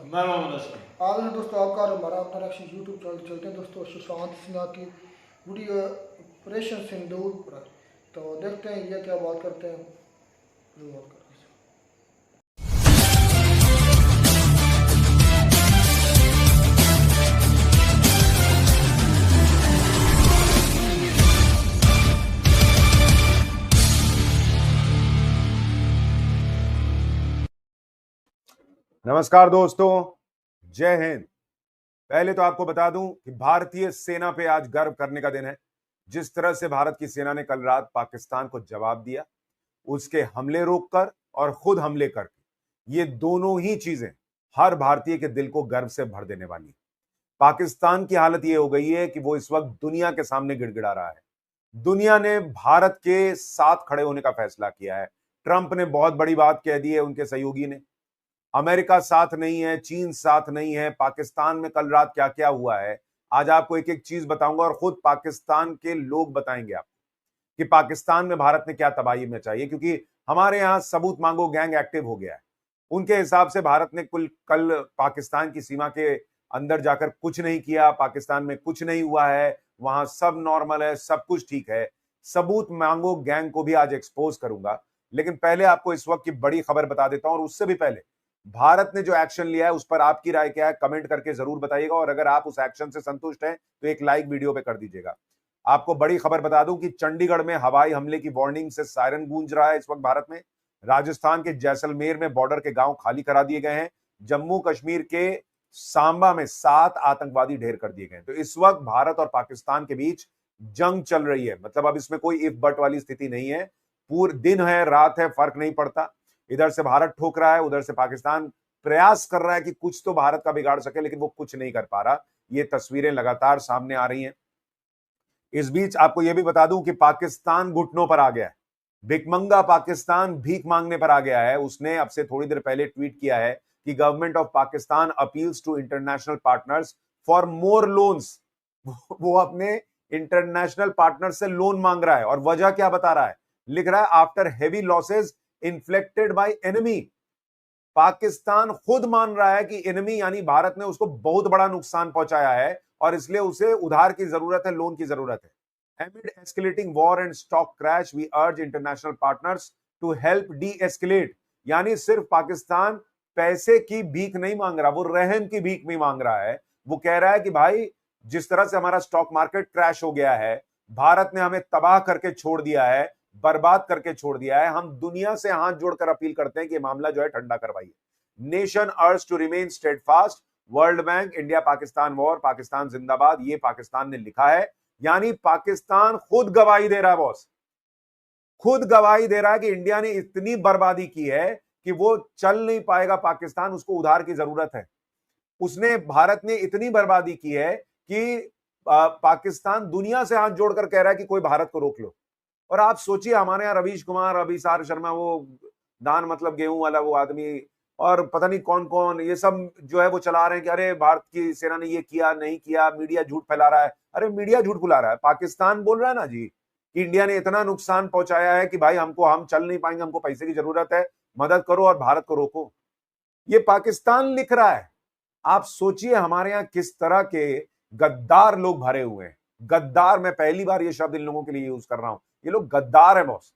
मैं मोहम्मद असलम। आज है दोस्तों आपका और हमारा अपना रिएक्शन यूट्यूब चैनल चलते हैं दोस्तों सुशांत सिन्हा की वीडियो ऑपरेशन सिंदूर पर। तो देखते हैं ये क्या बात करते हैं। जो बात करते हैं। नमस्कार दोस्तों, जय हिंद। पहले तो आपको बता दूं कि भारतीय सेना पे आज गर्व करने का दिन है। जिस तरह से भारत की सेना ने कल रात पाकिस्तान को जवाब दिया, उसके हमले रोककर और खुद हमले करके, ये दोनों ही चीजें हर भारतीय के दिल को गर्व से भर देने वाली। पाकिस्तान की हालत ये हो गई है कि वो इस वक्त दुनिया के सामने गिड़गिड़ा रहा है। दुनिया ने भारत के साथ खड़े होने का फैसला किया है। ट्रंप ने बहुत बड़ी बात कह दी है, उनके सहयोगी ने। अमेरिका साथ नहीं है, चीन साथ नहीं है। पाकिस्तान में कल रात क्या क्या हुआ है, आज आपको एक एक चीज बताऊंगा और खुद पाकिस्तान के लोग बताएंगे आपको कि पाकिस्तान में भारत ने क्या तबाही मचाई है। क्योंकि हमारे यहां सबूत मांगो गैंग एक्टिव हो गया है। उनके हिसाब से भारत ने कल पाकिस्तान की सीमा के अंदर जाकर कुछ नहीं किया, पाकिस्तान में कुछ नहीं हुआ है, वहां सब नॉर्मल है, सब कुछ ठीक है। सबूत मांगो गैंग को भी आज एक्सपोज करूंगा। लेकिन पहले आपको इस वक्त की बड़ी खबर बता देता हूं, और उससे भी पहले भारत ने जो एक्शन लिया है उस पर आपकी राय क्या है, कमेंट करके जरूर बताइएगा। और अगर आप उस एक्शन से संतुष्ट हैं तो एक लाइक वीडियो पे कर दीजिएगा। आपको बड़ी खबर बता दूं कि चंडीगढ़ में हवाई हमले की वार्निंग से सायरन गूंज रहा है इस वक्त भारत में। राजस्थान के जैसलमेर में बॉर्डर के गांव खाली करा दिए गए हैं। जम्मू कश्मीर के सांबा में 7 आतंकवादी ढेर कर दिए गए। तो इस वक्त भारत और पाकिस्तान के बीच जंग चल रही है। मतलब अब इसमें कोई इफ बट वाली स्थिति नहीं है। पूरे दिन है रात है फर्क नहीं पड़ता। इधर से भारत ठोक रहा है, उधर से पाकिस्तान प्रयास कर रहा है कि कुछ तो भारत का बिगाड़ सके, लेकिन वो कुछ नहीं कर पा रहा। ये तस्वीरें लगातार सामने आ रही हैं। इस बीच आपको यह भी बता दूं कि पाकिस्तान घुटनों पर आ गया है। भिकमंगा पाकिस्तान भीख मांगने पर आ गया है। उसने अब से थोड़ी देर पहले ट्वीट किया है कि government of Pakistan appeals to international partners for more loans. वो अपने इंटरनेशनल पार्टनर से लोन मांग रहा है। और वजह क्या बता रहा है, लिख रहा है after heavy losses inflicted by enemy. Pakistan खुद मान रहा है कि एनिमी यानी भारत ने उसको बहुत बड़ा नुकसान पहुंचाया है और इसलिए उसे उधार की जरूरत है, लोन की जरूरत है। Amid escalating war and stock crash, we urge international partners to help de-escalate। यानी सिर्फ पाकिस्तान पैसे की भीख नहीं मांग रहा, वो रहम की भीख भी मांग रहा है। वो कह रहा है कि भाई जिस तरह से हमारा स्टॉक मार्केट क्रैश हो गया है, भारत ने हमें तबाह करके छोड़ दिया है, बर्बाद करके छोड़ दिया है। हम दुनिया से हाथ जोड़कर अपील करते हैं कि मामला जो है ठंडा करवाइए। Nation urged to remain steadfast. World bank India Pakistan war, Pakistan जिंदाबाद, ये पाकिस्तान ने लिखा है। यानी पाकिस्तान खुद गवाही दे रहा है, बॉस खुद गवाही दे रहा है कि इंडिया ने इतनी बर्बादी की है कि वो चल नहीं पाएगा पाकिस्तान, उसको उधार की जरूरत है। उसने भारत ने इतनी बर्बादी की है कि पाकिस्तान दुनिया से हाथ जोड़कर कह रहा है कि कोई भारत को रोक लो। और आप सोचिए, हमारे यहाँ रवीश कुमार, अभिसार शर्मा, वो दान मतलब गेहूं वाला वो आदमी, और पता नहीं कौन कौन, ये सब जो है वो चला रहे हैं कि अरे भारत की सेना ने ये किया नहीं किया, मीडिया झूठ फैला रहा है। अरे मीडिया झूठ फैला रहा है, पाकिस्तान बोल रहा है ना जी कि इंडिया ने इतना नुकसान पहुंचाया है कि भाई हम चल नहीं पाएंगे, हमको पैसे की जरूरत है, मदद करो और भारत को रोको। ये पाकिस्तान लिख रहा है। आप सोचिए हमारे यहाँ किस तरह के गद्दार लोग भरे हुए हैं। गद्दार, मैं पहली बार ये शब्द इन लोगों के लिए यूज कर रहा हूं। ये लोग गद्दार है बॉस,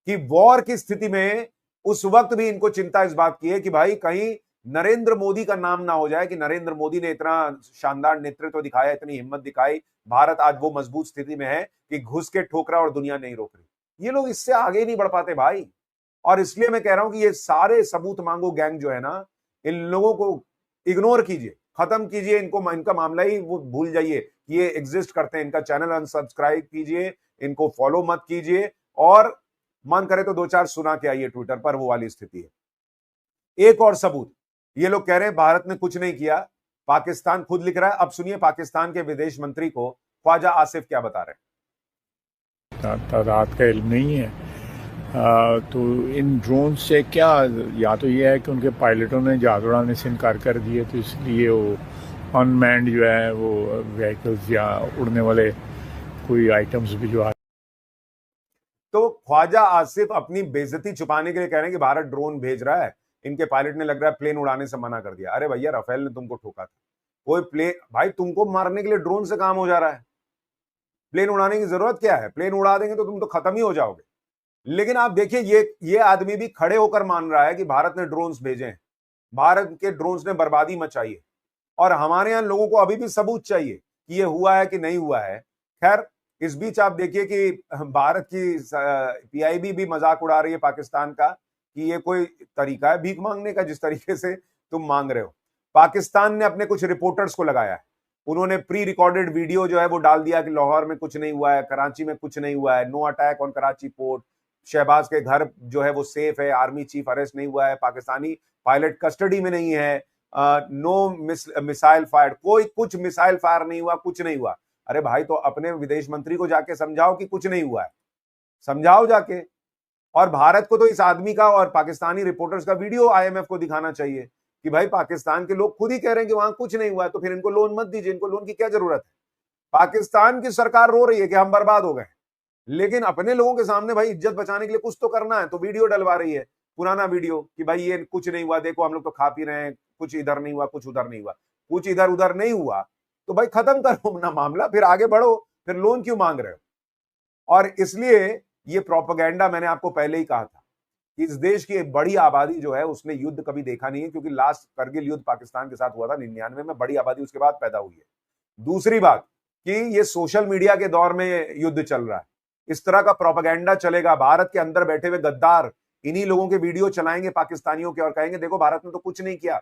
कि वॉर की स्थिति में उस वक्त भी इनको चिंता इस बात की है कि भाई कहीं नरेंद्र मोदी का नाम ना हो जाए कि नरेंद्र मोदी ने इतना शानदार नेतृत्व दिखाया, इतनी हिम्मत दिखाई, भारत आज वो मजबूत स्थिति में है कि घुस के ठोक रहा और दुनिया नहीं रोक रही। ये लोग इससे आगे नहीं बढ़ पाते भाई। और इसलिए मैं कह रहा हूं कि ये सारे सबूत मांगो गैंग जो है ना, इन लोगों को इग्नोर कीजिए, खत्म कीजिए इनको, इनका मामला ही वो भूल जाइए कि ये एग्जिस्ट करते हैं। इनका चैनल अनसब्सक्राइब कीजिए, इनको फॉलो मत कीजिए, और मन करे तो 2-4 सुना के आइए ट्विटर पर, वो वाली स्थिति है। एक और सबूत, ये लोग कह रहे हैं भारत ने कुछ नहीं किया, पाकिस्तान खुद लिख रहा है। अब सुनिए पाकिस्तान के विदेश मंत्री को ख्वाजा आसिफ क्या बता रहे हैं। तादाद का इल्म नहीं है। तो इन ड्रोन से क्या, या तो ये है कि उनके पायलटों ने जहाज उड़ाने से इनकार कर दिए, तो इसलिए वो अनमैन्ड जो है वो व्हीकल्स या उड़ने वाले कोई आइटम्स भी जो तो ख्वाजा आसिफ अपनी बेइज्जती छुपाने के लिए कह रहे हैं कि भारत ड्रोन भेज रहा है। इनके पायलट ने लग रहा है प्लेन उड़ाने से मना कर दिया। अरे भैया, राफेल ने तुमको ठोका था, कोई प्लेन, भाई तुमको मारने के लिए ड्रोन से काम हो जा रहा है, प्लेन उड़ाने की जरूरत क्या है? प्लेन उड़ा देंगे तो तुम तो खत्म ही हो जाओगे। लेकिन आप देखिए, ये आदमी भी खड़े होकर मान रहा है कि भारत ने ड्रोन्स भेजे हैं, भारत के ड्रोन्स ने बर्बादी मचाई है, और हमारे यहां लोगों को अभी भी सबूत चाहिए कि ये हुआ है कि नहीं हुआ है। खैर, इस बीच आप देखिए कि भारत की पीआईबी भी मजाक उड़ा रही है पाकिस्तान का कि ये कोई तरीका है भीख मांगने का, जिस तरीके से तुम मांग रहे हो। पाकिस्तान ने अपने कुछ रिपोर्टर्स को लगाया है, उन्होंने प्री रिकॉर्डेड वीडियो जो है वो डाल दिया कि लाहौर में कुछ नहीं हुआ है, कराची में कुछ नहीं हुआ है, no attack on Karachi port, Shehbaz के घर जो है वो सेफ है, आर्मी चीफ अरेस्ट नहीं हुआ है, पाकिस्तानी पायलट कस्टडी में नहीं है, नो मिसाइल फायर, कोई कुछ मिसाइल फायर नहीं हुआ, कुछ नहीं हुआ। अरे भाई, तो अपने विदेश मंत्री को जाके समझाओ कि कुछ नहीं हुआ है, समझाओ जाके। और भारत को तो इस आदमी का और पाकिस्तानी रिपोर्टर्स का वीडियो आईएमएफ को दिखाना चाहिए कि भाई पाकिस्तान के लोग खुद ही कह रहे हैं कि वहां कुछ नहीं हुआ है, तो फिर इनको लोन मत दीजिए, इनको लोन की क्या जरूरत है? पाकिस्तान की सरकार रो रही है कि हम बर्बाद हो गए, लेकिन अपने लोगों के सामने भाई इज्जत बचाने के लिए कुछ तो करना है, तो वीडियो डलवा रही है, पुराना वीडियो कि भाई ये कुछ नहीं हुआ, देखो हम लोग तो खा पी रहे हैं, कुछ इधर नहीं हुआ, कुछ उधर नहीं हुआ। कुछ इधर उधर नहीं हुआ तो भाई खत्म करो अपना मामला, फिर आगे बढ़ो, फिर लोन क्यों मांग रहे हो? और इसलिए ये प्रोपेगेंडा, मैंने आपको पहले ही कहा था कि इस देश की एक बड़ी आबादी जो है उसने युद्ध कभी देखा नहीं है, क्योंकि लास्ट करगिल युद्ध पाकिस्तान के साथ हुआ था 99 में, बड़ी आबादी उसके बाद पैदा हुई है। दूसरी बात कि ये सोशल मीडिया के दौर में युद्ध चल रहा है, इस तरह का प्रोपेगेंडा चलेगा, भारत के अंदर बैठे हुए गद्दार इन्हीं लोगों के वीडियो चलाएंगे पाकिस्तानियों के और कहेंगे देखो भारत ने तो कुछ नहीं किया,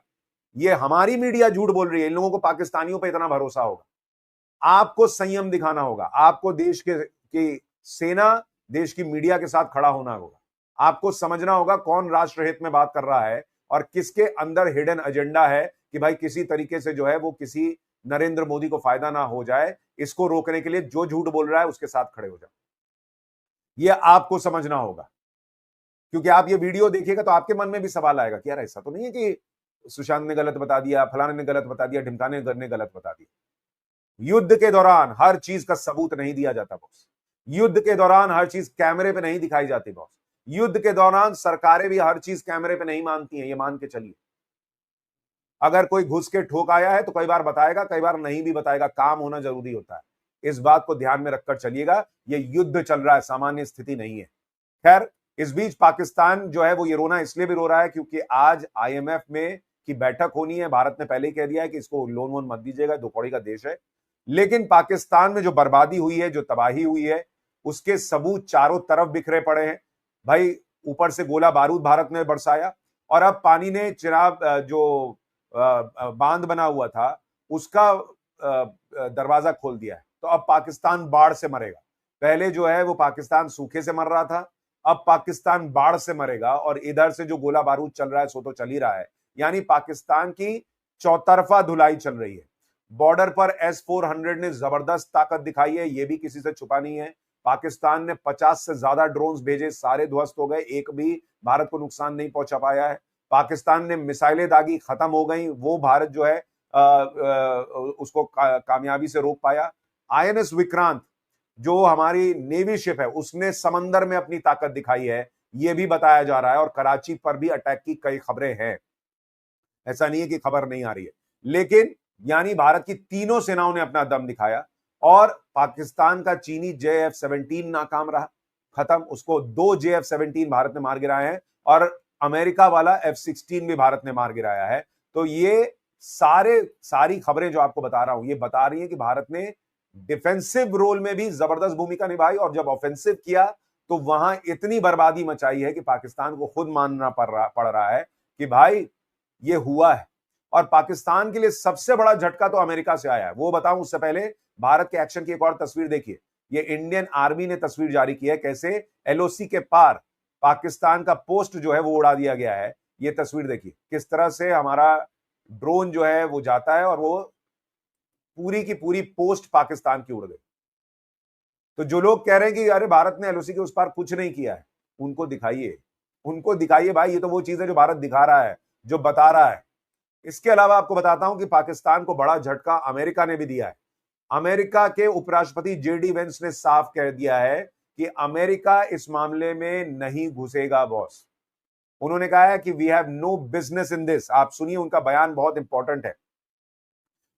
ये हमारी मीडिया झूठ बोल रही है, इन लोगों को पाकिस्तानियों पर इतना भरोसा होगा। आपको संयम दिखाना होगा, आपको देश की सेना, देश की मीडिया के साथ खड़ा होना होगा, आपको समझना होगा कौन राष्ट्र हित में बात कर रहा है और किसके अंदर हिडन एजेंडा है कि भाई किसी तरीके से जो है वो किसी नरेंद्र मोदी को फायदा ना हो जाए, इसको रोकने के लिए जो झूठ बोल रहा है उसके साथ खड़े हो जाओ। ये आपको समझना होगा, क्योंकि आप ये वीडियो देखिएगा तो आपके मन में भी सवाल आएगा कि यार ऐसा तो नहीं है कि सुशांत ने गलत बता दिया, फलाने ने गलत बता दिया, ढिमकाने ने गलत बता दिया। युद्ध के दौरान हर चीज का सबूत नहीं दिया जाता बॉस, युद्ध के दौरान हर चीज कैमरे पे नहीं दिखाई जाती बॉस, युद्ध के दौरान सरकारें भी हर चीज कैमरे पे नहीं मानती हैं, ये मान के चलिए। अगर कोई घुस के ठोक आया है तो कई बार बताएगा, कई बार नहीं भी बताएगा, काम होना जरूरी होता है, इस बात को ध्यान में रखकर चलिएगा। ये युद्ध चल रहा है, सामान्य स्थिति नहीं है। खैर, इस बीच पाकिस्तान जो है वो ये रोना इसलिए भी रो रहा है क्योंकि आज आईएमएफ में की बैठक होनी है। भारत ने पहले ही कह दिया है कि इसको लोन वोन मत दीजिएगा, दो कौड़ी का देश है, लेकिन पाकिस्तान में जो बर्बादी हुई है, जो तबाही हुई है, उसके सबूत चारों तरफ बिखरे पड़े हैं। भाई ऊपर से गोला बारूद भारत ने बरसाया और अब पानी ने चिनाब जो बांध बना हुआ था उसका दरवाजा खोल दिया है, तो अब पाकिस्तान बाढ़ से मरेगा। पहले जो है वो पाकिस्तान सूखे से मर रहा था, अब पाकिस्तान बाढ़ से मरेगा, और इधर से जो गोला बारूद चल रहा है सो तो चल ही रहा है, यानी पाकिस्तान की चौतरफा धुलाई चल रही है। बॉर्डर पर S-400 ने जबरदस्त ताकत दिखाई है, ये भी किसी से छुपा नहीं है। पाकिस्तान ने 50 से ज्यादा ड्रोन्स भेजे, सारे ध्वस्त हो गए, एक भी भारत को नुकसान नहीं पहुंचा पाया है। पाकिस्तान ने मिसाइलें दागी, खत्म हो गई, वो भारत जो है उसको कामयाबी से रोक पाया। INS विक्रांत जो हमारी नेवी शिप है उसने समंदर में अपनी ताकत दिखाई है, यह भी बताया जा रहा है, और कराची पर भी अटैक की कई खबरें हैं, ऐसा नहीं है कि खबर नहीं आ रही है। लेकिन यानी भारत की तीनों सेनाओं ने अपना दम दिखाया, और पाकिस्तान का चीनी JF-17 नाकाम रहा, खत्म, उसको 2 JF-17 भारत ने मार गिराए हैं, और अमेरिका वाला F-16 भी भारत ने मार गिराया है। तो ये सारी खबरें जो आपको बता रहा हूं ये बता रही है कि भारत ने डिफेंसिव रोल में भी जबरदस्त भूमिका निभाई, और जब ऑफेंसिव किया तो वहां इतनी बर्बादी मचाई है कि पाकिस्तान को खुद मानना पड़ रहा है कि भाई ये हुआ है। और पाकिस्तान के लिए सबसे बड़ा झटका तो अमेरिका से आया है, वो बताऊं उससे पहले भारत के एक्शन की एक और तस्वीर देखिए। ये इंडियन आर्मी ने तस्वीर जारी की है, कैसे LOC के पार पाकिस्तान का पोस्ट जो है वो उड़ा दिया गया है। ये तस्वीर देखिए किस तरह से हमारा ड्रोन जो है वो जाता है और वो पूरी की पूरी पोस्ट पाकिस्तान की उड़ गई। तो जो लोग कह रहे हैं कि अरे भारत ने LOC के उस पार कुछ नहीं किया है, उनको दिखाइए भाई, ये तो वो चीज है जो भारत दिखा रहा है, जो बता रहा है। इसके अलावा आपको बताता हूं कि पाकिस्तान को बड़ा झटका अमेरिका ने भी दिया है। अमेरिका के उपराष्ट्रपति JD वेंस ने साफ कह दिया है कि अमेरिका इस मामले में नहीं घुसेगा बॉस, उन्होंने कहा है कि we have no business in this. आप सुनिए, उनका बयान बहुत इंपॉर्टेंट है।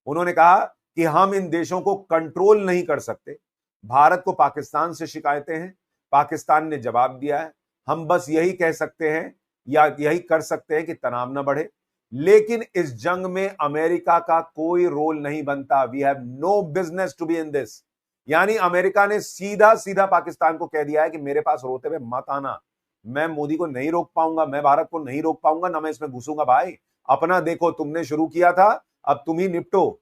उन्होंने कहा कि हम इन देशों को कंट्रोल नहीं कर सकते। भारत को पाकिस्तान से शिकायतें हैं, पाकिस्तान ने जवाब दिया है। हम बस यही कह सकते हैं या यही कर सकते हैं कि तनाव न बढ़े, लेकिन इस जंग में अमेरिका का कोई रोल नहीं बनता। We have no business to be in this. यानी अमेरिका ने सीधा सीधा पाकिस्तान को कह दिया है कि मेरे पास रोते हुए मत आना, मैं मोदी को नहीं रोक पाऊंगा, मैं भारत को नहीं रोक पाऊंगा, ना मैं इसमें घुसूंगा। भाई अपना देखो, तुमने शुरू किया था, अब तुम ही निपटो।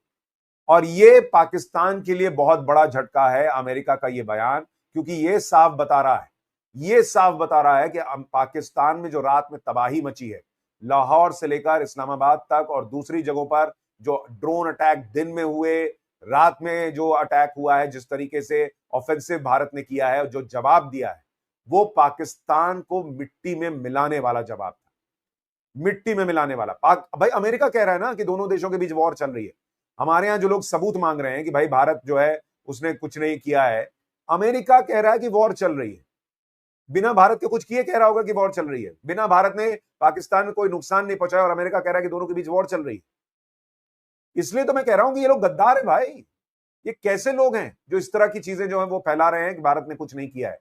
और ये पाकिस्तान के लिए बहुत बड़ा झटका है अमेरिका का ये बयान, क्योंकि ये साफ बता रहा है, ये साफ बता रहा है कि पाकिस्तान में जो रात में तबाही मची है, लाहौर से लेकर इस्लामाबाद तक और दूसरी जगहों पर जो ड्रोन अटैक दिन में हुए, रात में जो अटैक हुआ है, जिस तरीके से ऑफेंसिव भारत ने किया है, जो जवाब दिया है, वो पाकिस्तान को मिट्टी में मिलाने वाला जवाब था, मिट्टी में मिलाने वाला। भाई अमेरिका कह रहा है ना कि दोनों देशों के बीच वॉर चल रही है। हमारे यहां जो लोग सबूत मांग रहे हैं कि भाई भारत जो है उसने कुछ नहीं किया है, अमेरिका कह रहा है कि वॉर चल रही है। बिना भारत के कुछ किए कह रहा होगा कि वॉर चल रही है। बिना भारत ने पाकिस्तान में कोई नुकसान नहीं पहुंचाया और अमेरिका कह रहा है कि दोनों के बीच वॉर चल रही है। इसलिए तो मैं कह रहा हूं कि ये लोग गद्दार है भाई। ये कैसे लोग हैं जो इस तरह की चीजें जो है वो फैला रहे हैं कि भारत ने कुछ नहीं किया है।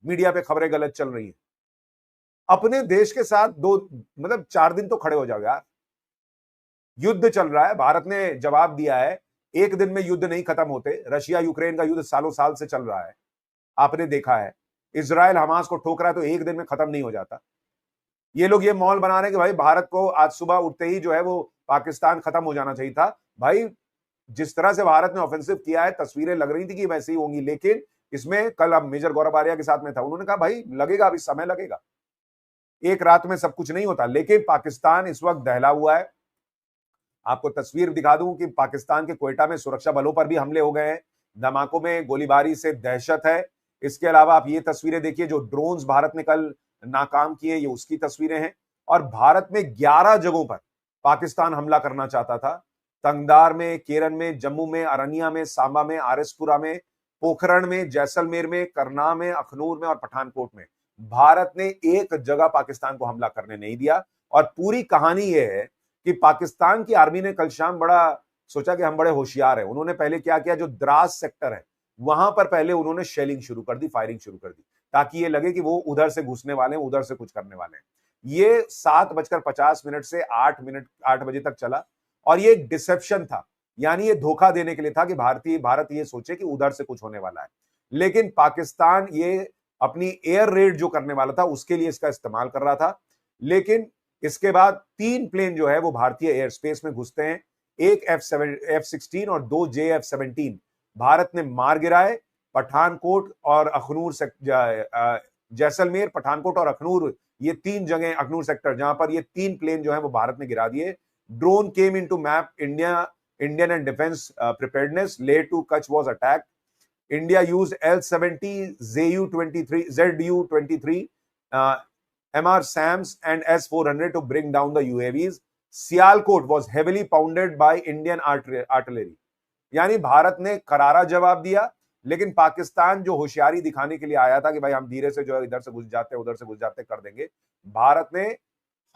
मीडिया पे खबरें गलत चल रही हैं। अपने देश के साथ 4 दिन तो खड़े हो जाओ यार। युद्ध चल रहा है, भारत ने जवाब दिया है, एक दिन में युद्ध नहीं खत्म होते। रशिया यूक्रेन का युद्ध सालों साल से चल रहा है, आपने देखा है। इजराइल हमास को ठोक रहा है तो एक दिन में खत्म नहीं हो जाता। ये लोग ये मॉल बना रहे हैं कि भाई भारत को आज सुबह उठते ही जो है वो पाकिस्तान खत्म हो जाना चाहिए था। भाई जिस तरह से भारत ने ऑफेंसिव किया है, तस्वीरें लग रही थी कि वैसे ही होंगी, लेकिन इसमें कल अब मेजर गौरव आर्या के साथ में था, उन्होंने कहा भाई लगेगा, अभी समय लगेगा, एक रात में सब कुछ नहीं होता। लेकिन पाकिस्तान इस वक्त दहला हुआ है। आपको तस्वीर दिखा दूं कि पाकिस्तान के क्वेटा में सुरक्षा बलों पर भी हमले हो गए हैं, धमाकों में गोलीबारी से दहशत है। इसके अलावा आप ये तस्वीरें देखिए, जो ड्रोन्स भारत ने कल नाकाम किए, ये उसकी तस्वीरें हैं। और भारत में 11 जगहों पर पाकिस्तान हमला करना चाहता था। तंगदार में, केरन में, जम्मू में, अरनिया में, सांबा में, आरएसपुरा में, पोखरण में, जैसलमेर में, करनाल में, अखनूर में और पठानकोट में। भारत ने एक जगह पाकिस्तान को हमला करने नहीं दिया। और पूरी कहानी यह है कि पाकिस्तान की आर्मी ने कल शाम बड़ा सोचा कि हम बड़े होशियार हैं। उन्होंने पहले क्या किया, जो द्रास सेक्टर है वहां पर पहले उन्होंने शेलिंग शुरू कर दी, फायरिंग शुरू कर दी, ताकि ये लगे कि वो उधर से घुसने वाले हैं, उधर से कुछ करने वाले हैं। ये 7:50 से 8 बजे तक चला और ये एक डिसेप्शन था, यानी ये धोखा देने के लिए था कि भारत ये सोचे कि उधर से कुछ होने वाला है। लेकिन पाकिस्तान ये अपनी एयर रेड जो करने वाला था उसके लिए इसका इस्तेमाल कर रहा था। लेकिन इसके बाद 3 प्लेन जो है वो भारतीय एयर स्पेस में घुसते हैं, एक F-16 और 2 JF-17 भारत ने मार गिराए। पठानकोट और अखनूर जैसलमेर, पठानकोट और अखनूर, ये 3 जगह, अखनूर सेक्टर, जहां पर ये 3 प्लेन जो है वो भारत ने गिरा दिए। Drone came into map Indian and defence preparedness, Leh to Kutch was attacked. India used L-70, ZU-23, MR-SAMs and S-400 to bring down the UAVs. Sialkot was heavily pounded by Indian artillery. यानी भारत ने करारा जवाब दिया, लेकिन पाकिस्तान जो होशियारी दिखाने के लिए आया था कि भाई हम धीरे से जो है इधर से घुस जाते, उधर से घुस जाते, कर देंगे, भारत ने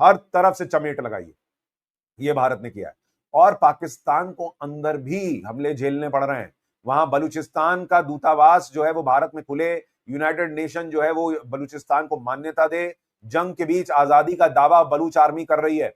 हर तरफ से चमेट लगाई है। ये भारत ने किया है। और पाकिस्तान को अंदर भी हमले झेलने पड़ रहे हैं। वहां बलूचिस्तान का दूतावास जो है वो भारत में खुले, यूनाइटेड नेशन जो है वो बलूचिस्तान को मान्यता दे। जंग के बीच आजादी का दावा बलूच आर्मी कर रही है,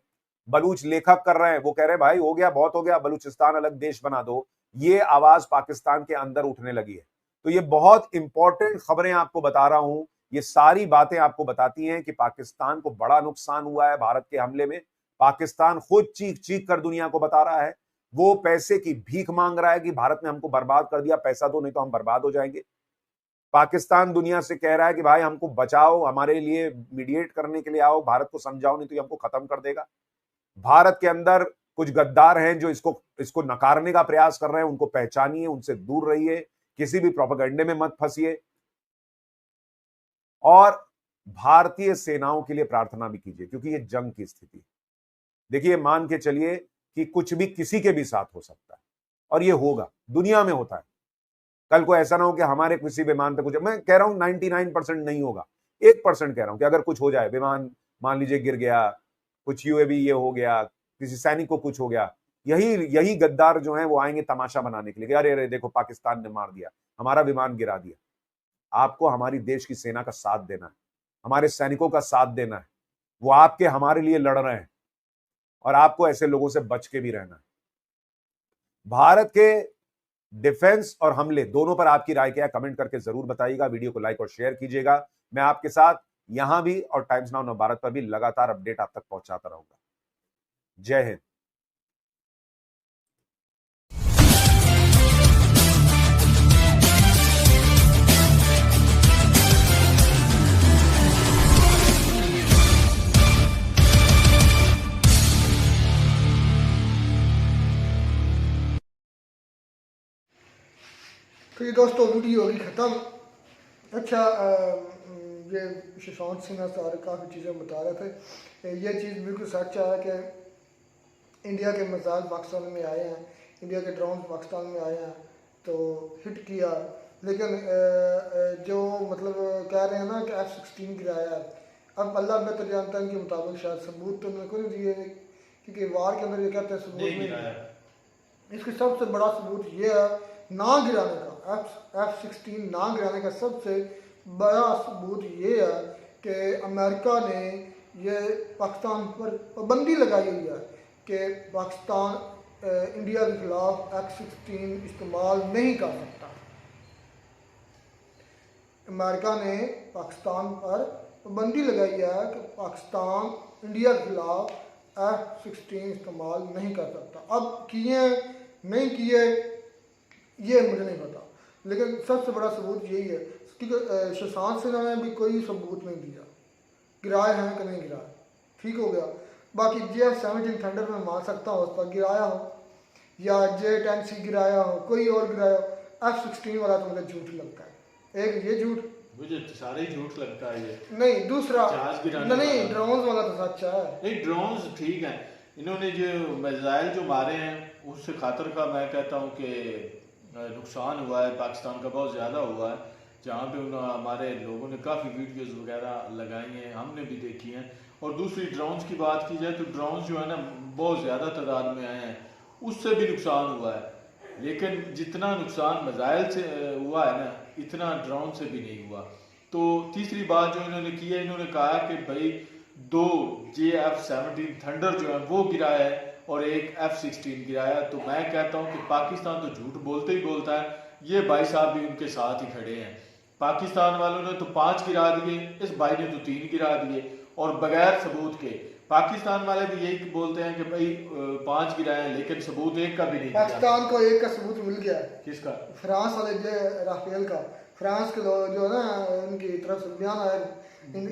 बलूच लेखक कर रहे हैं, वो कह रहे हैं भाई हो गया, बहुत हो गया, बलूचिस्तान अलग देश बना दो। ये आवाज पाकिस्तान के अंदर उठने लगी है। तो ये बहुत इंपॉर्टेंट खबरें आपको बता रहा हूं। ये सारी बातें आपको बताती हैं कि पाकिस्तान को बड़ा नुकसान हुआ है भारत के हमले में। पाकिस्तान खुद चीख चीख कर दुनिया को बता रहा है, वो पैसे की भीख मांग रहा है कि भारत ने हमको बर्बाद कर दिया, पैसा दो नहीं तो हम बर्बाद हो जाएंगे। पाकिस्तान दुनिया से कह रहा है कि भाई हमको बचाओ, हमारे लिए मीडिएट करने के लिए आओ, भारत को समझाओ, नहीं तो ये हमको खत्म कर देगा। भारत के अंदर कुछ गद्दार हैं जो इसको नकारने का प्रयास कर रहे हैं, उनको पहचानिए, उनसे दूर रहिए, किसी भी प्रोपेगेंडे में मत फंसिए और भारतीय सेनाओं के लिए प्रार्थना भी कीजिए, क्योंकि ये जंग की स्थिति। देखिए, मान के चलिए कि कुछ भी किसी के भी साथ हो सकता है और ये होगा, दुनिया में होता है। कल को ऐसा ना हो कि हमारे किसी विमान पे कुछ, मैं कह रहा हूं 99% नहीं होगा, 1% कह रहा हूं कि अगर कुछ हो जाए, विमान मान लीजिए गिर गया, कुछ यूएवी ये हो गया, किसी सैनिक को कुछ हो गया, यही गद्दार जो हैं वो आएंगे तमाशा बनाने के लिए, अरे अरे देखो पाकिस्तान ने मार दिया, हमारा विमान गिरा दिया। आपको हमारी देश की सेना का साथ देना है, हमारे सैनिकों का साथ देना है, वो आपके हमारे लिए लड़ रहे हैं और आपको ऐसे लोगों से बच के भी रहना है। भारत के डिफेंस और हमले दोनों पर आपकी राय क्या है, कमेंट करके जरूर बताइएगा। वीडियो को लाइक और शेयर कीजिएगा। मैं आपके साथ यहां भी और टाइम्स नाउ नवभारत पर भी लगातार अपडेट आप तक पहुंचाता रहूंगा। जय हिंद। तो ये दोस्तों वीडियो होगी ख़त्म। अच्छा ये सुशांत सिन्हा सारे काफ़ी चीज़ें बता रहे थे। ये चीज़ बिल्कुल सच है कि इंडिया के मिसाइल पाकिस्तान में आए हैं, इंडिया के ड्रोन पाकिस्तान में आए हैं तो हिट किया, लेकिन जो मतलब कह रहे हैं ना कि F-16 गिराया है, अब अल्लाह बेहतर जानता है इनके मुताबिक शायद सबूत तो उन्होंने कोई नहीं दिए, क्योंकि वार के अंदर ये कहते हैं सबूत नहीं। इसका सबसे बड़ा सबूत ये है ना गिराने का, F-16 ना गिराने का सबसे बड़ा सबूत ये है कि अमेरिका ने ये पाकिस्तान पर पाबंदी लगाई हुई है कि पाकिस्तान इंडिया के खिलाफ F-16 इस्तेमाल नहीं कर सकता। अमेरिका ने पाकिस्तान पर पाबंदी लगाई है कि पाकिस्तान इंडिया के खिलाफ F-16 इस्तेमाल नहीं कर सकता। अब किए नहीं किए ये मुझे नहीं पता, लेकिन सबसे बड़ा सबूत यही है कि सुशांत सिन्हा ने भी कोई सबूत नहीं दिया गिराए हैं कि नहीं गिराए, ठीक हो गया। बाकी J-17 थंडर में मान सकता हूँ उस पर गिराया हो या J-10C गिराया हो, कोई और गिराया हो। F-16 वाला तो मुझे झूठ लगता है। एक ये झूठ, मुझे तो सारे ही झूठ लगता है ये। नहीं दूसरा नहीं, ड्रोन वाला तो सच है। नहीं ड्रोन ठीक है, इन्होंने जो मिसाइल जो मारे हैं उससे खातर का मैं कहता हूँ कि नुकसान हुआ है पाकिस्तान का, बहुत ज़्यादा हुआ है। जहाँ पे हमारे लोगों ने काफ़ी वीडियोस वगैरह लगाई हैं, हमने भी देखी हैं। और दूसरी ड्रोन्स की बात की जाए तो ड्रोन्स जो है ना बहुत ज़्यादा तादाद में आए हैं, उससे भी नुकसान हुआ है, लेकिन जितना नुकसान मिसाइल से हुआ है ना इतना ड्रोन से भी नहीं हुआ। तो तीसरी बात जो इन्होंने की है, इन्होंने कहा कि भाई 2 J-17 थंडर जो है वो गिराया है और एक F-16 गिराया। तो मैं कहता हूं कि पाकिस्तान तो झूठ बोलते ही बोलता है, ये भाई साहब भी उनके साथ ही खड़े हैं। पाकिस्तान वालों ने तो 5 गिरा दिए, इस भाई ने तो 3 गिरा दिए और बगैर सबूत के। पाकिस्तान वाले भी यही बोलते हैं कि भाई 5 गिराए, लेकिन सबूत एक का भी नहीं। पाकिस्तान को एक का सबूत मिल गया है। किसका? फ्रांस वाले राफेल का। फ्रांस के लोग जो है ना उनकी तरफ से बयान आया,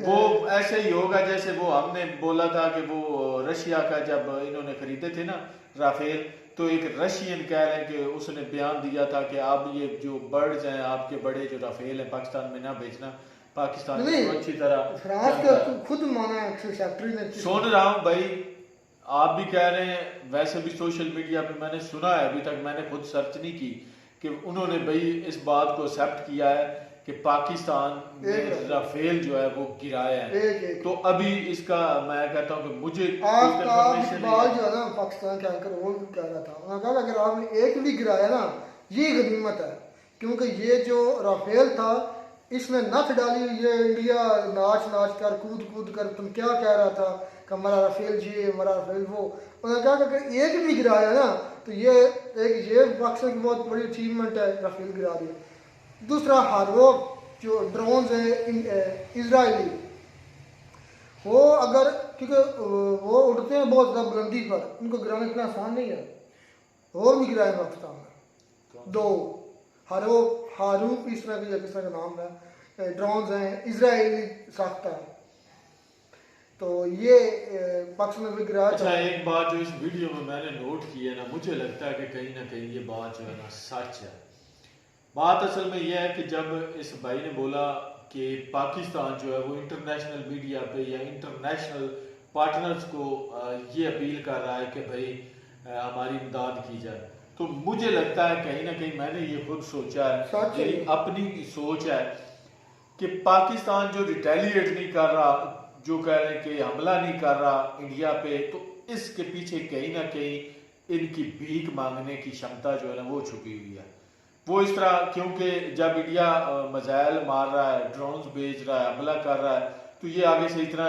वो ऐसे ही होगा जैसे वो हमने बोला था कि वो रशिया का जब इन्होंने खरीदे थे ना राफेल, तो एक रशियन कह रहे हैं कि उसने बयान दिया था कि आप ये जो बर्ड्स हैं आपके बड़े जो राफेल है पाकिस्तान में ना बेचना, पाकिस्तान को अच्छी तरह। फ्रांस का खुद माना सेक्रेटरी ने। सुन रहा हूँ भाई, आप भी कह रहे हैं, वैसे भी सोशल मीडिया पे मैंने सुना है, अभी तक मैंने खुद सर्च नहीं की, कि उन्होंने भाई इस बात को एक्सेप्ट किया है कि पाकिस्तान ने राफेल जो है वो गिराया है। तो अभी इसका मैं कहता हूँ कि मुझे इकबाल जो है ना पाकिस्तान के एंकर वो कह रहा था, उन्होंने कहा अगर आपने एक भी गिराया ना ये गनीमत है, क्योंकि ये जो राफेल था इसने नथ डाली हुई है। इंडिया नाच नाच कर कूद कूद कर तुम क्या कह रहा था कि हमारा राफेल ये हमारा राफेल वो। उन्होंने कहा कि अगर एक भी गिराया ना तो ये पाकिस्तान की बहुत बड़ी अचीवमेंट है, राफेल गिरा दिया। दूसरा हारोक जो ड्रोन है इजरायली, वो अगर क्योंकि वो उड़ते हैं बहुत ज़्यादा बुलंदी पर, उनको गिराना इतना आसान नहीं है। और भी गिराए पाकिस्तान में 2 हारूफ इस तरह का नाम है, ड्रोन हैं इजरायली साख्ता है। तो ये पाकिस्तान में भी गिराया। अच्छा एक बात जो इस वीडियो में मैंने नोट की है ना, मुझे लगता है कि कहीं ना कहीं ये बात जो है ना सच है। बात असल में यह है कि जब इस भाई ने बोला कि पाकिस्तान जो है वो इंटरनेशनल मीडिया पे या इंटरनेशनल पार्टनर्स को ये अपील कर रहा है कि भाई हमारी इमदाद की जाए, तो मुझे लगता है कहीं ना कहीं मैंने ये खुद सोचा है, मेरी अपनी सोच है कि पाकिस्तान जो रिटेलिएट नहीं कर रहा जो कह रहे हैं कि हमला नहीं कर रहा इंडिया पे, तो इसके पीछे कहीं ना कहीं इनकी भीख मांगने की क्षमता जो है ना वो छुपी हुई है। वो इस तरह, क्योंकि जब इंडिया मिसाइल मार रहा है, ड्रोन्स भेज रहा है, हमला कर रहा है, तो ये आगे से इतना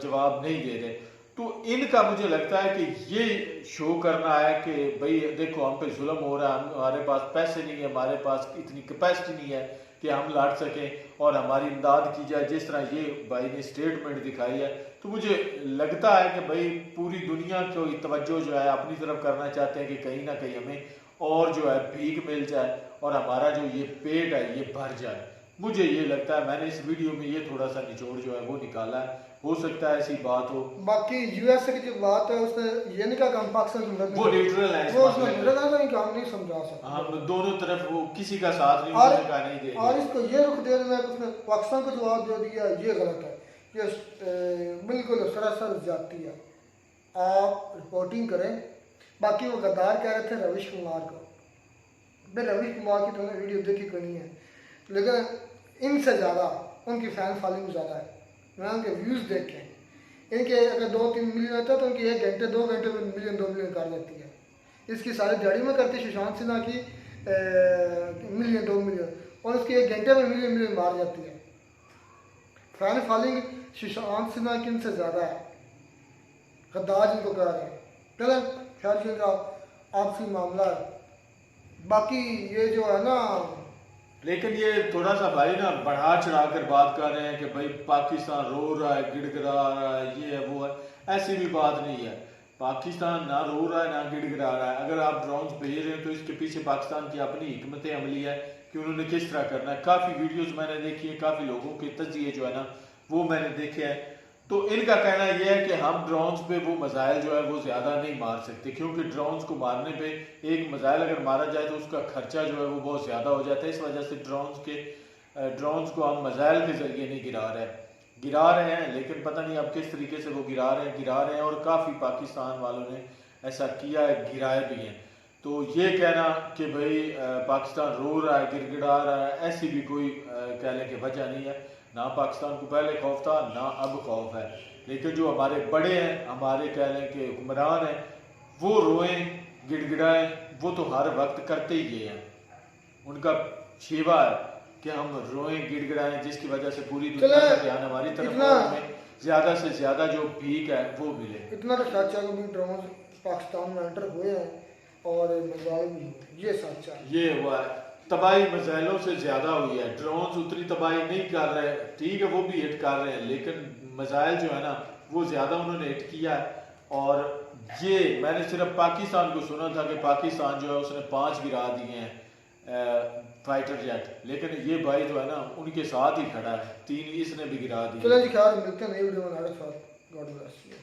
जवाब नहीं दे रहे। तो इनका मुझे लगता है कि ये शो करना है कि भाई देखो हम पे जुल्म हो रहा है, हमारे पास पैसे नहीं है, हमारे पास इतनी कैपेसिटी नहीं है कि हम लड़ सकें और हमारी इमदाद की जाए, जिस तरह ये भाई ने स्टेटमेंट दिखाई है। तो मुझे लगता है कि भाई पूरी दुनिया को तवज्जो जो है अपनी तरफ करना चाहते हैं कि कहीं ना कहीं हमें और जो है भीख मिल जाए और हमारा जो ये पेट है ये भर जाए। मुझे ये लगता है, मैंने इस वीडियो में ये थोड़ा सा निचोड़ जो है वो निकाला है, हो सकता है ऐसी बात हो। बाकी यूएसए की जो बात है उसने ये नहीं कहा कि हम पाकिस्तान की मदद वो न्यूट्रल है, वो उसने न्यूट्रल है कि हम नहीं समझा सकते, हम दोनों तरफ वो किसी का साथ नहीं और देने का नहीं देंगे। और इसको ये रुख दे देना कि उसने पाकिस्तान को जवाब दे दिया, ये गलत है, ये बिल्कुल सरासर जाती है। आप रिपोर्टिंग करें। बाकी वो गद्दार कह रहे थे रविश कुमार को, मैं रविश कुमार की तो वीडियो देखी कोई नहीं है, लेकिन इनसे ज़्यादा उनकी फ़ैन फॉलोइंग ज़्यादा है। मैं उनके व्यूज़ देखे, इनके अगर 2-3 मिलियन होता है तो उनकी 1 घंटे 2 घंटे में मिलियन 2 मिलियन कर देती है। इसकी सारी दिहाड़ी में करती सुशांत सिन्हा की मिलियन 2 मिलियन, और उसकी 1 घंटे में मिलियन मिलियन मार जाती है। फ़ैन फॉलोइंग सुशांत सिन्हा की इनसे ज़्यादा है, गद्दार जिनको कह रहे हैं। चलें खैर आपसी मामला है। बाकी ये जो है ना, लेकिन ये थोड़ा सा भाई ना बढ़ा चढ़ा कर बात कर रहे हैं कि भाई पाकिस्तान रो रहा है, गिड़गिड़ा रहा है, ये है वो है। ऐसी भी बात नहीं है, पाकिस्तान ना रो रहा है ना गिड़गिड़ा रहा है। अगर आप ड्रोन्स भेज रहे हैं तो इसके पीछे पाकिस्तान की अपनी हिकमत अमली है कि उन्होंने किस तरह करना है। काफ़ी वीडियोस मैंने देखी है, काफ़ी लोगों के तजिए जो है ना वो मैंने देखे हैं। तो इनका कहना यह है कि हम ड्रोन्स पे वो मिसाइल जो है वो ज़्यादा नहीं मार सकते, क्योंकि ड्रोन्स को मारने पे एक मिसाइल अगर मारा जाए तो उसका खर्चा जो है वो बहुत ज़्यादा हो जाता है। इस वजह से ड्रोन्स को हम मिसाइल के ज़रिए नहीं गिरा रहे हैं, लेकिन पता नहीं अब किस तरीके से वो गिरा रहे हैं और काफ़ी पाकिस्तान वालों ने ऐसा किया है, गिराए भी हैं। तो ये कहना कि भाई पाकिस्तान रो रहा है, गिड़गिड़ा रहा है, ऐसी भी कोई कहने की वजह नहीं है। ना पाकिस्तान को पहले खौफ था, ना अब खौफ है। लेकिन जो हमारे बड़े हैं, हमारे कह लें कि हुक्मरान हैं, वो रोएं गिड़गिड़ाएं, वो तो हर वक्त करते ही ये हैं। उनका शेवा है कि हम रोएं गिड़गिड़ाएं, जिसकी वजह से पूरी दुनिया का ध्यान हमारी तरफ और हमें ज़्यादा से ज़्यादा जो भीख है वो मिले। इतना तो सच है कि ड्रोन पाकिस्तान में एंटर हुए हैं और मिसाइल भी, ये सच है। ये हुआ है, तबाही मिसाइलों से ज़्यादा हुई है। ड्रोन्स उतनी तबाही नहीं कर रहे, ठीक है वो भी हिट कर रहे हैं, लेकिन मिसाइल जो है ना वो ज़्यादा उन्होंने हिट किया है। और ये मैंने सिर्फ पाकिस्तान को सुना था कि पाकिस्तान जो है उसने 5 गिरा दिए हैं फाइटर जेट, लेकिन ये भाई जो है ना उनके साथ ही खड़ा है, 3 इसने भी गिरा दिए। चलो जी, ख्याल मिलते हैं नई वीडियो में। God bless you.